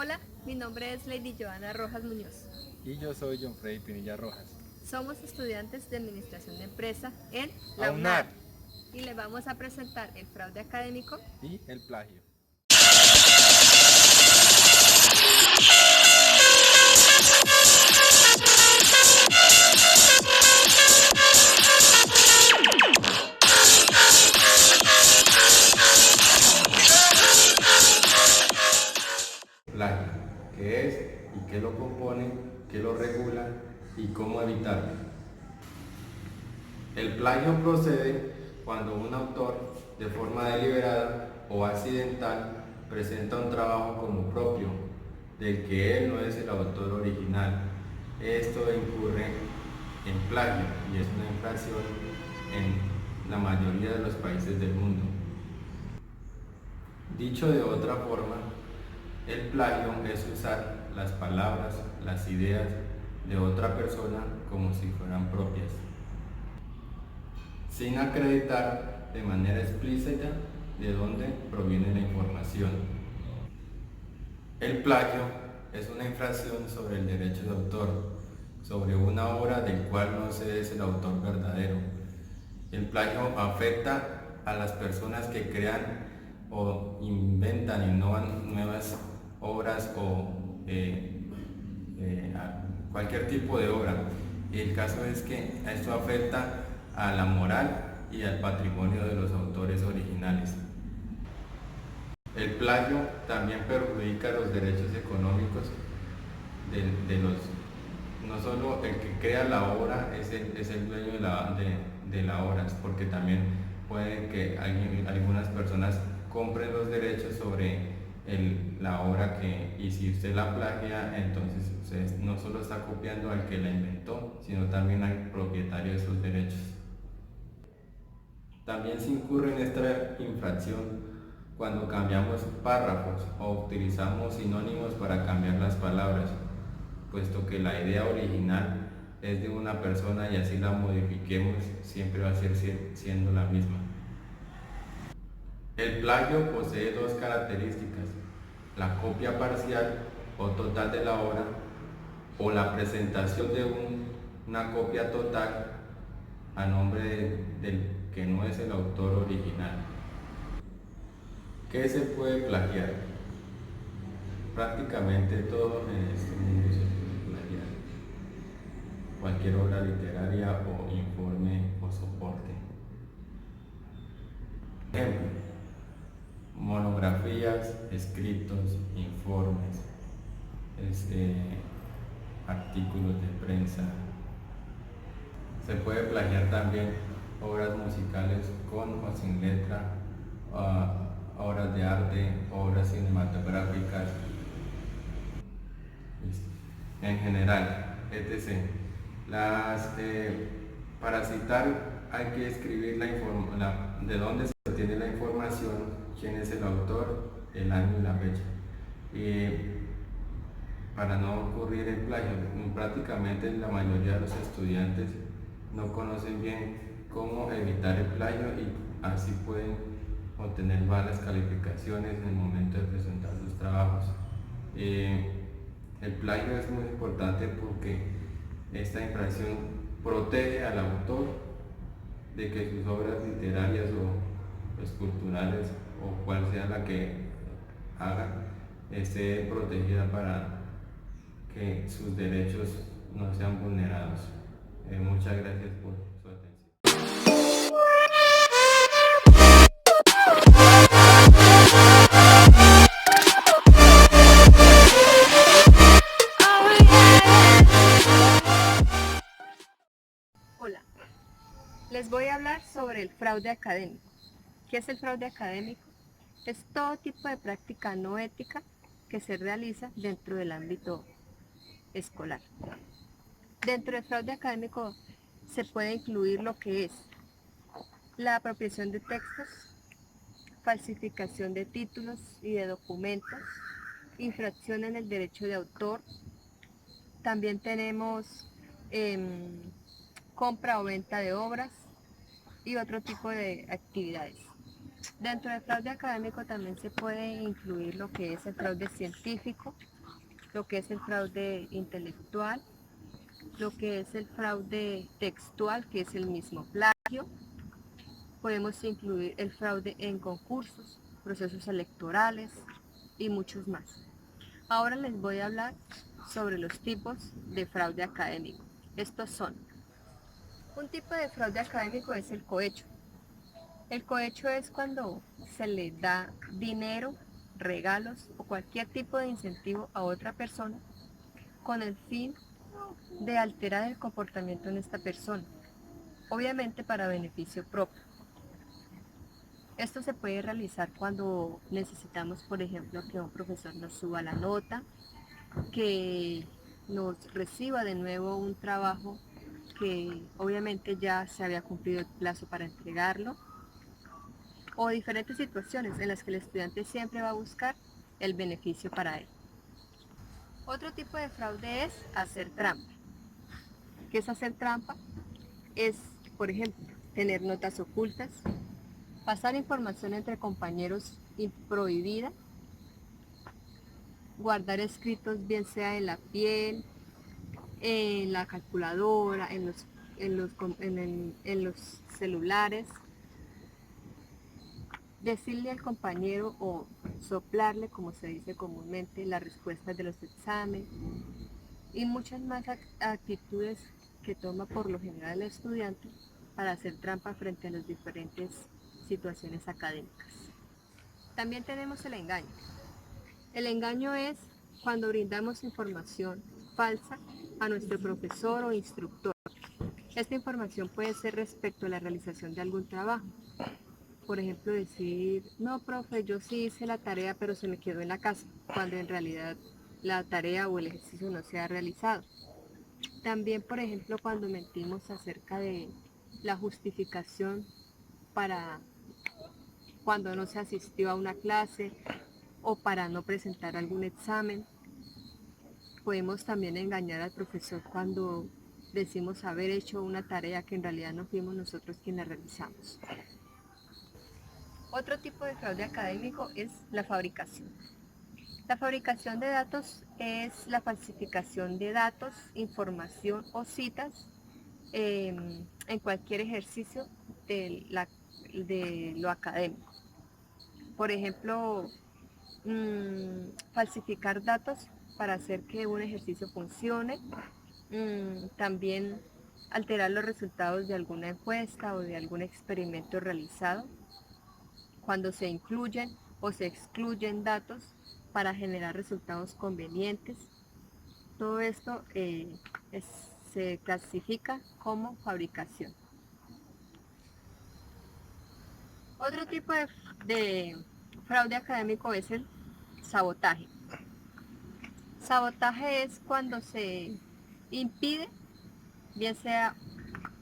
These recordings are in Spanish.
Hola, mi nombre es Lady Joana Rojas Muñoz. Y yo soy John Freddy Pinilla Rojas. Somos estudiantes de Administración de Empresa en la AUNAR. UNAR y le vamos a presentar el fraude académico Y el plagio. Plagio, qué es y qué lo compone, qué lo regula y cómo evitarlo. El plagio procede cuando un autor, de forma deliberada o accidental, presenta un trabajo como propio, del que él no es el autor original. Esto incurre en plagio y es una infracción en la mayoría de los países del mundo. Dicho de otra forma, el plagio es usar las palabras, las ideas de otra persona como si fueran propias, sin acreditar de manera explícita de dónde proviene la información. El plagio es una infracción sobre el derecho de autor, sobre una obra del cual no se es el autor verdadero. El plagio afecta a las personas que crean o inventan, innovan nuevas obras o cualquier tipo de obra. Y el caso es que esto afecta a la moral y al patrimonio de los autores originales. El plagio también perjudica los derechos económicos de los... No solo el que crea la obra es el dueño de la obra, porque también puede que algunas personas compren los derechos sobre la obra y si usted la plagia, entonces usted no solo está copiando al que la inventó, sino también al propietario de esos derechos. También se incurre en esta infracción cuando cambiamos párrafos o utilizamos sinónimos para cambiar las palabras, puesto que la idea original es de una persona y así la modifiquemos, siempre va a ser siendo la misma. El plagio posee dos características: la copia parcial o total de la obra o la presentación de una copia total a nombre del que no es el autor original. ¿Qué se puede plagiar? Prácticamente todo en este mundo se puede plagiar. Cualquier obra literaria o informe o soporte. Ejemplo: monografías, escritos, informes, artículos de prensa. Se puede plagiar también obras musicales con o sin letra, obras de arte, obras cinematográficas, en general, etc. Para citar hay que escribir de dónde se obtiene la información, quién es el autor, el año y la fecha. Para no ocurrir el plagio, prácticamente la mayoría de los estudiantes no conocen bien cómo evitar el plagio y así pueden obtener malas calificaciones en el momento de presentar sus trabajos. El plagio es muy importante porque esta infracción protege al autor de que sus obras literarias o esculturales o cual sea la que haga esté protegida para que sus derechos no sean vulnerados. Muchas gracias por su atención. Hola, les voy a hablar sobre el fraude académico. ¿Qué es el fraude académico? Es todo tipo de práctica no ética que se realiza dentro del ámbito escolar. Dentro del fraude académico se puede incluir lo que es la apropiación de textos, falsificación de títulos y de documentos, infracción en el derecho de autor. También tenemos compra o venta de obras y otro tipo de actividades. Dentro del fraude académico también se puede incluir lo que es el fraude científico, lo que es el fraude intelectual, lo que es el fraude textual, que es el mismo plagio. Podemos incluir el fraude en concursos, procesos electorales y muchos más. Ahora les voy a hablar sobre los tipos de fraude académico. Estos son: un tipo de fraude académico es el cohecho. El cohecho es cuando se le da dinero, regalos o cualquier tipo de incentivo a otra persona con el fin de alterar el comportamiento en esta persona, obviamente para beneficio propio. Esto se puede realizar cuando necesitamos, por ejemplo, que un profesor nos suba la nota, que nos reciba de nuevo un trabajo que obviamente ya se había cumplido el plazo para entregarlo, o diferentes situaciones en las que el estudiante siempre va a buscar el beneficio para él. Otro tipo de fraude es hacer trampa. ¿Qué es hacer trampa? Es, por ejemplo, tener notas ocultas, pasar información entre compañeros prohibida, guardar escritos bien sea en la piel, en la calculadora, en los celulares, decirle al compañero o soplarle, como se dice comúnmente, las respuestas de los exámenes y muchas más actitudes que toma por lo general el estudiante para hacer trampa frente a las diferentes situaciones académicas. También tenemos el engaño. El engaño es cuando brindamos información falsa a nuestro profesor o instructor. Esta información puede ser respecto a la realización de algún trabajo. Por ejemplo, decir, no, profe, yo sí hice la tarea, pero se me quedó en la casa, cuando en realidad la tarea o el ejercicio no se ha realizado. También, por ejemplo, cuando mentimos acerca de la justificación para cuando no se asistió a una clase o para no presentar algún examen. Podemos también engañar al profesor cuando decimos haber hecho una tarea que en realidad no fuimos nosotros quienes la realizamos. Otro tipo de fraude académico es la fabricación. La fabricación de datos es la falsificación de datos, información o citas en cualquier ejercicio de lo académico. Por ejemplo, falsificar datos para hacer que un ejercicio funcione, también alterar los resultados de alguna encuesta o de algún experimento realizado, cuando se incluyen o se excluyen datos para generar resultados convenientes. Todo esto se clasifica como fabricación. Otro tipo de fraude académico es el sabotaje. Sabotaje es cuando se impide, bien sea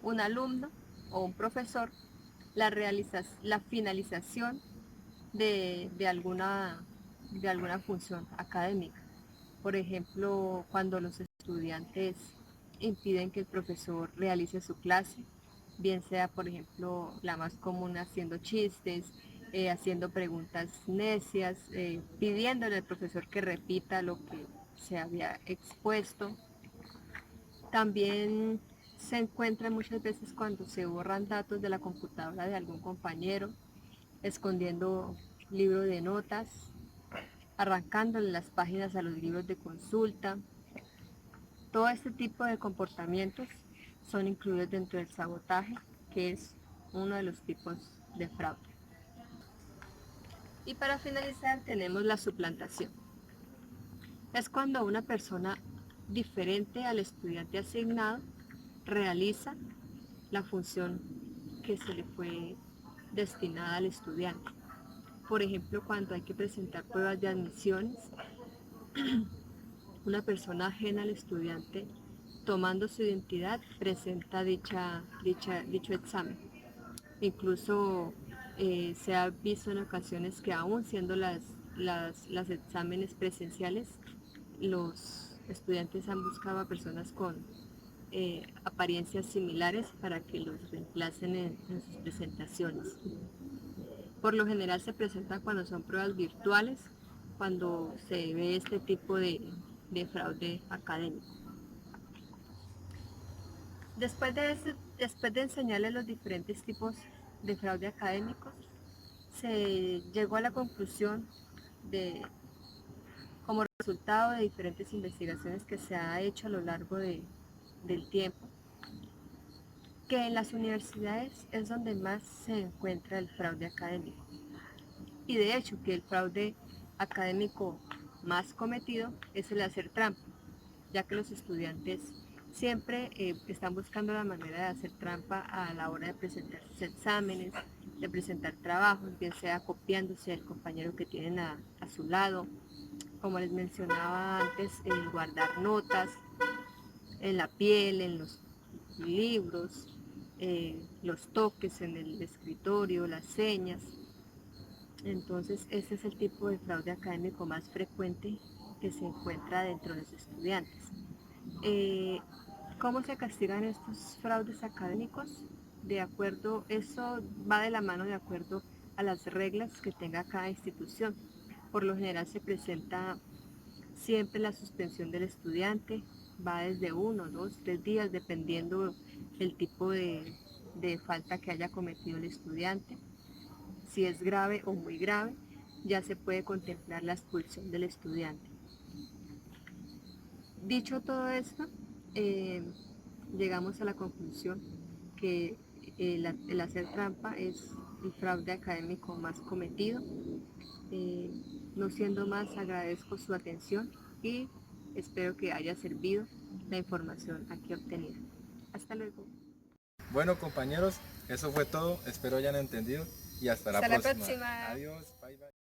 un alumno o un profesor, la finalización de alguna función académica. Por ejemplo, cuando los estudiantes impiden que el profesor realice su clase, bien sea, por ejemplo, la más común haciendo chistes, haciendo preguntas necias, pidiéndole al profesor que repita lo que se había expuesto. También se encuentra muchas veces cuando se borran datos de la computadora de algún compañero, escondiendo libros de notas, arrancándole las páginas a los libros de consulta. Todo este tipo de comportamientos son incluidos dentro del sabotaje, que es uno de los tipos de fraude. Y para finalizar tenemos la suplantación. Es cuando una persona diferente al estudiante asignado realiza la función que se le fue destinada al estudiante. Por ejemplo, cuando hay que presentar pruebas de admisiones, una persona ajena al estudiante, tomando su identidad, presenta dicho examen. Incluso se ha visto en ocasiones que aún siendo las exámenes presenciales, los estudiantes han buscado a personas con apariencias similares para que los reemplacen en sus presentaciones. Por lo general se presenta cuando son pruebas virtuales, cuando se ve este tipo de fraude académico. Después de enseñarles los diferentes tipos de fraude académicos, se llegó a la conclusión de, como resultado de diferentes investigaciones que se ha hecho a lo largo del tiempo, que en las universidades es donde más se encuentra el fraude académico. Y de hecho que el fraude académico más cometido es el hacer trampa, ya que los estudiantes siempre están buscando la manera de hacer trampa a la hora de presentar sus exámenes, de presentar trabajos, bien sea copiándose del compañero que tienen a su lado, como les mencionaba antes, guardar notas en la piel, en los libros, los toques en el escritorio, las señas. Entonces ese es el tipo de fraude académico más frecuente que se encuentra dentro de los estudiantes. ¿Cómo se castigan estos fraudes académicos? De acuerdo, eso va de la mano de acuerdo a las reglas que tenga cada institución. Por lo general se presenta siempre la suspensión del estudiante, va desde 1, 2, 3 días, dependiendo el tipo de falta que haya cometido el estudiante. Si es grave o muy grave, ya se puede contemplar la expulsión del estudiante. Dicho todo esto, llegamos a la conclusión que el hacer trampa es el fraude académico más cometido. No siendo más, agradezco su atención y espero que haya servido la información aquí obtenida. Hasta luego. Bueno, compañeros, eso fue todo. Espero hayan entendido y hasta la próxima. Próxima. Adiós. Bye, bye.